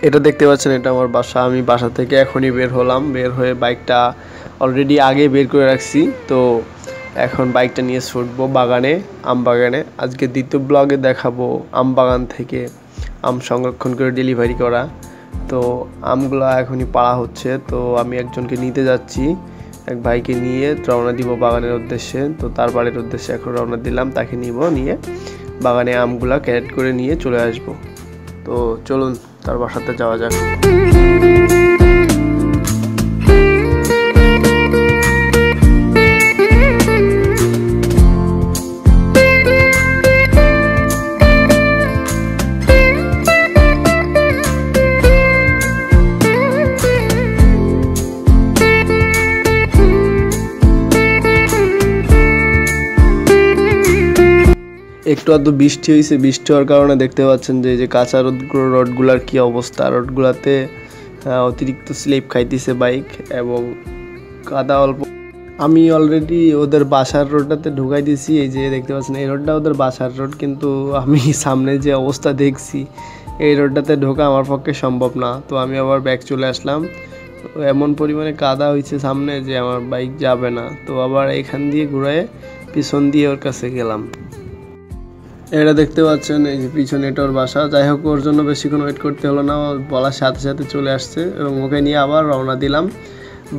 এটা দেখতে পাচ্ছেন, এটা আমার বাসা। আমি বাসা থেকে এখনই বের হলাম, বের হয়ে বাইকটা অলরেডি আগে বের করে রাখছি। তো এখন বাইকটা নিয়ে ছুটবো বাগানে, আম বাগানে। আজকে দ্বিতীয় ব্লগে দেখাবো আম বাগান থেকে আম সংরক্ষণ করে ডেলিভারি করা। তো আমগুলো এখনই পাড়া হচ্ছে, তো আমি একজনকে নিতে যাচ্ছি, এক ভাইকে নিয়ে রওনা দিব বাগানের উদ্দেশ্যে। তো তার বাড়ির উদ্দেশ্যে এখন রওনা দিলাম, তাকে নিয়ে বাগানে আমগুলা ক্যারেট করে নিয়ে চলে আসব। তো চলুন তার বাসাতে যাওয়া যাক। একটু আধটু বৃষ্টি হয়েছে, বৃষ্টি হওয়ার কারণে দেখতে পাচ্ছেন যে এই যে কাঁচা রোডগুলার কি অবস্থা। রোডগুলাতে অতিরিক্ত স্লিপ খাইতেছে বাইক এবং কাদা অল্প। আমি অলরেডি ওদের বাসার রোডটাতে ঢুকাই দিয়েছি। এই যে দেখতে পাচ্ছেন, এই রোডটা ওদের বাসার রোড, কিন্তু আমি সামনে যে অবস্থা দেখছি এই রোডটাতে ঢোকা আমার পক্ষে সম্ভব না। তো আমি আবার ব্যাক চলে আসলাম। এমন পরিমাণে কাদা হয়েছে সামনে যে আমার বাইক যাবে না। তো আবার এখান দিয়ে ঘুরে পিছন দিয়ে ওর কাছে গেলাম। এটা দেখতে পাচ্ছেন, এই যে পিছনে এটা ওর বাসা। যাই হোক, ওর জন্য বেশিক্ষণ ওয়েট করতে হলো না, বলার সাথে সাথে চলে আসছে এবং ওকে নিয়ে আবার রওনা দিলাম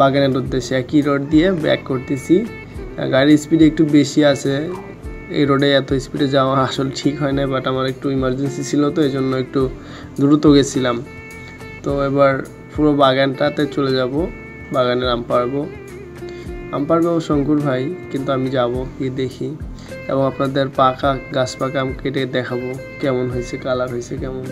বাগানের উদ্দেশ্যে। একই রোড দিয়ে ব্যাক করতেছি। গাড়ির স্পিড একটু বেশি আছে, এই রোডে এত স্পিডে যাওয়া আসলে ঠিক হয় না, বাট আমার একটু ইমার্জেন্সি ছিল, তো এই জন্য একটু দ্রুত গেছিলাম। তো এবার পুরো বাগানটাতে চলে যাব, বাগানের আম পারবো শঙ্কুর ভাই, কিন্তু আমি যাব গিয়ে দেখি এবং আপনাদের গাছ পাকা আম কেটে দেখাবো কেমন হয়েছে, কালার হয়েছে কেমন।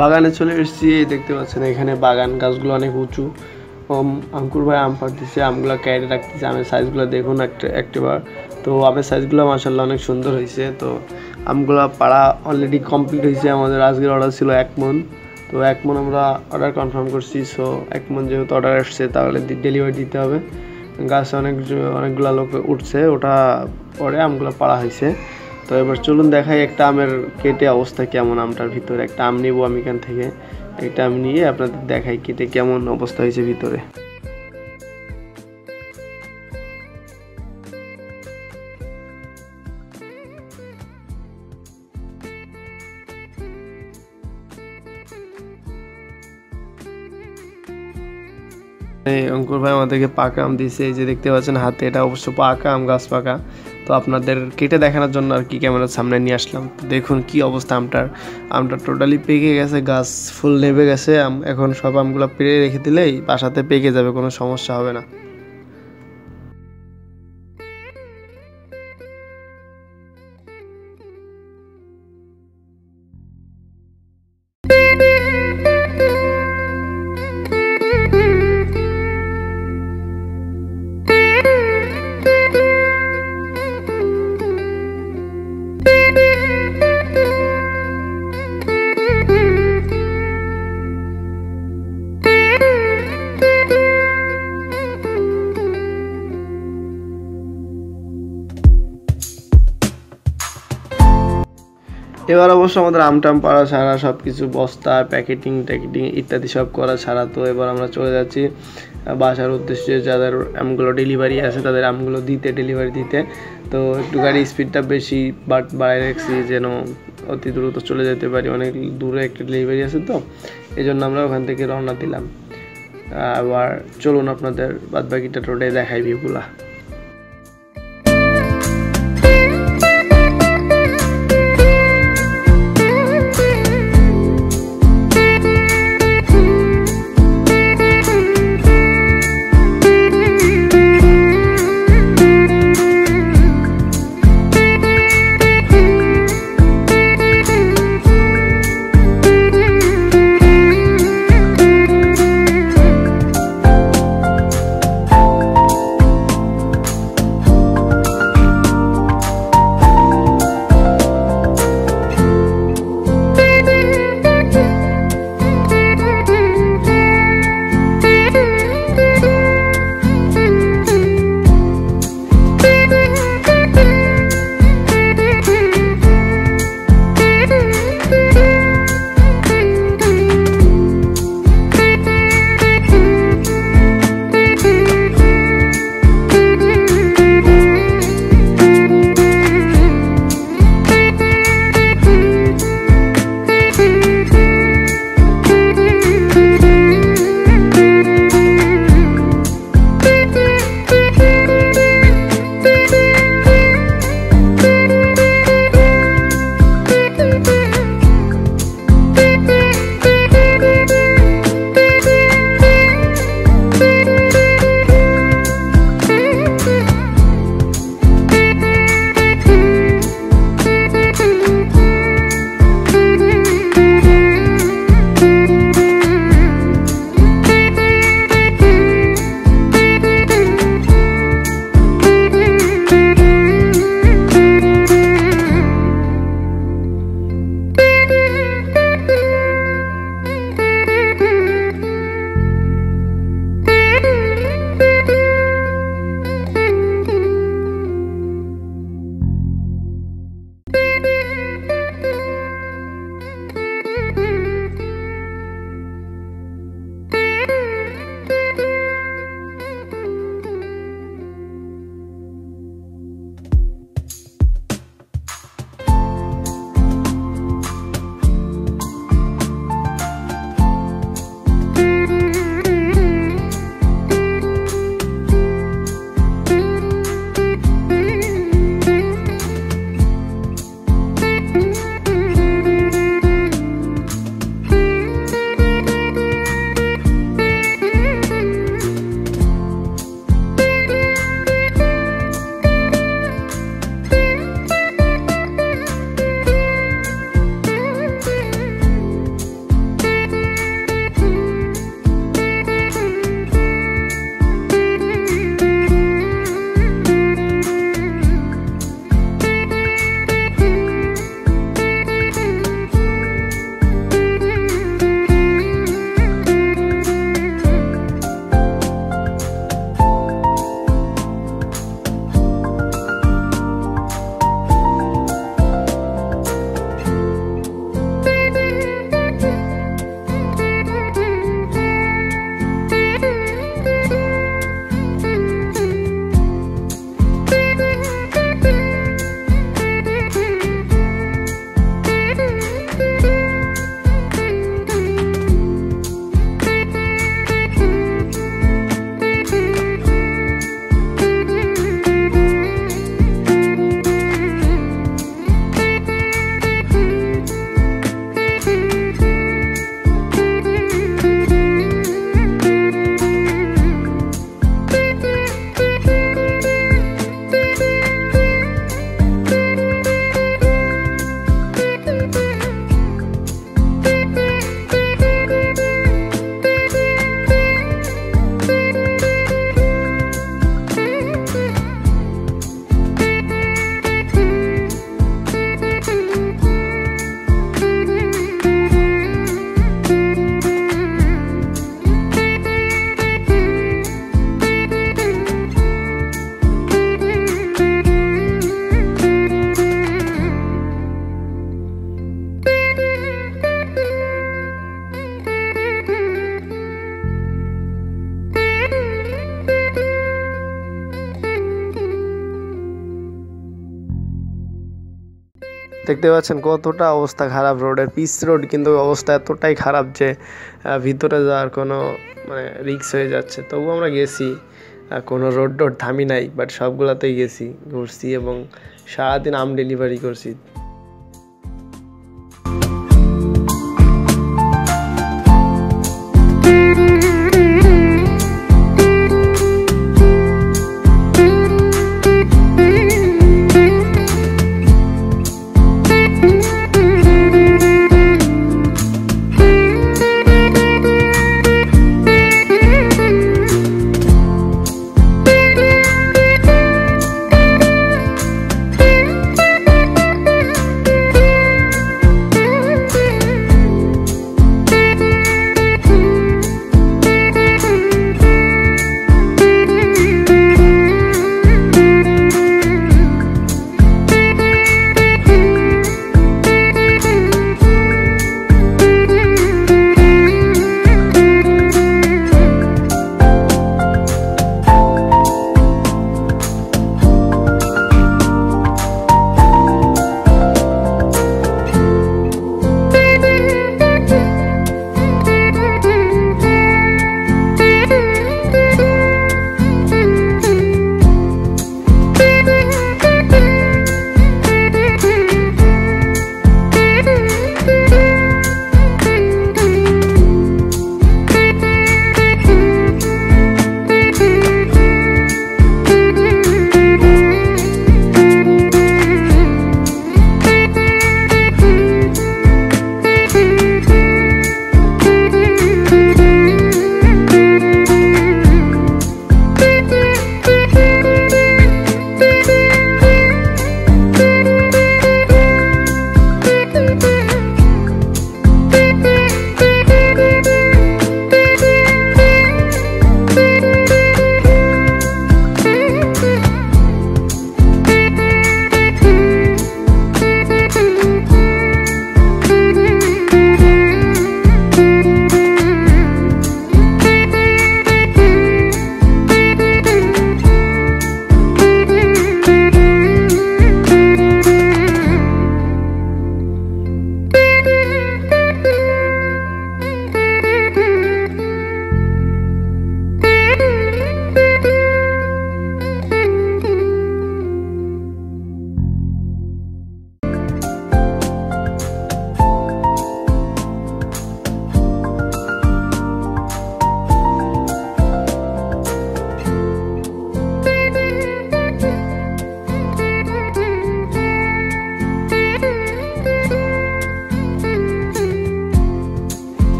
বাগানে চলে এসেছি, দেখতে পাচ্ছেন এখানে বাগান, গাছগুলো অনেক উঁচু। আঙ্কুর ভাই আম পাড়তেছে, আমগুলো কেটে রাখতেছে। আমের সাইজগুলো দেখুন একটিবার। তো আমের সাইজগুলো মাশাআল্লাহ অনেক সুন্দর হয়েছে। তো আমগুলো পাড়া অলরেডি কমপ্লিট হয়েছে। আমাদের আজকের অর্ডার ছিল 1 মণ। তো 1 মণ আমরা অর্ডার কনফার্ম করছি। সো 1 মণ যেহেতু অর্ডার আসছে তাহলে ডেলিভারি দিতে হবে। গাছে অনেকগুলো লোক উঠছে, ওটা পরে আমগুলো পাড়া হয়েছে। তো এবার চলুন দেখাই একটা আমের কেটে অবস্থা কেমন। আমটার ভিতরে একটা আম নিব আমি এখান থেকে, একটা আম নিয়ে আপনাদের দেখাই কেটে কেমন অবস্থা হয়েছে ভিতরে। এই অঙ্কুর ভাই আমাদেরকে পাকা আম দিয়েছে, এই যে দেখতে পাচ্ছেন হাতে, এটা অবশ্য পাকা আম, গাছ পাকা। তো আপনাদের কেটে দেখানোর জন্য আর কি ক্যামেরার সামনে নিয়ে আসলাম। দেখুন কি অবস্থা আমটা টোটালি পেকে গেছে, গাছ ফুল নেবে গেছে আম। এখন সব আমগুলো পেরে রেখে দিলেই বাসাতে পেকে যাবে, কোনো সমস্যা হবে না। এবার অবশ্য আমাদের আমটাম পাড়া ছাড়া সব কিছু বস্তা প্যাকেটিং ট্যাকেটিং ইত্যাদি সব করা ছাড়া, তো এবার আমরা চলে যাচ্ছি বাসার উদ্দেশ্যে। যাদের আমগুলো ডেলিভারি আছে তাদের আমগুলো দিতে, ডেলিভারি দিতে। তো একটু গাড়ির স্পিডটা বেশি বাড়ায় রাখছি যেন অতি দ্রুত চলে যেতে পারি, অনেক দূরে একটা ডেলিভারি আছে, তো এই জন্য আমরা ওখান থেকে রওনা দিলাম। আবার চলুন আপনাদের বাদবাকিটা রোডে দেখাই ভিউগুলা। দেখতে পাচ্ছেন কতটা অবস্থা খারাপ রোডের, পিচ রোড কিন্তু অবস্থা এতটাই খারাপ যে ভিতরে যাওয়ার কোনো মানে রিস্ক হয়ে যাচ্ছে। তবু আমরা গেছি, কোনো রোড থামি নাই, বাট সবগুলোতেই গেছি, ঘুরছি এবং সারাদিন ডেলিভারি করছি।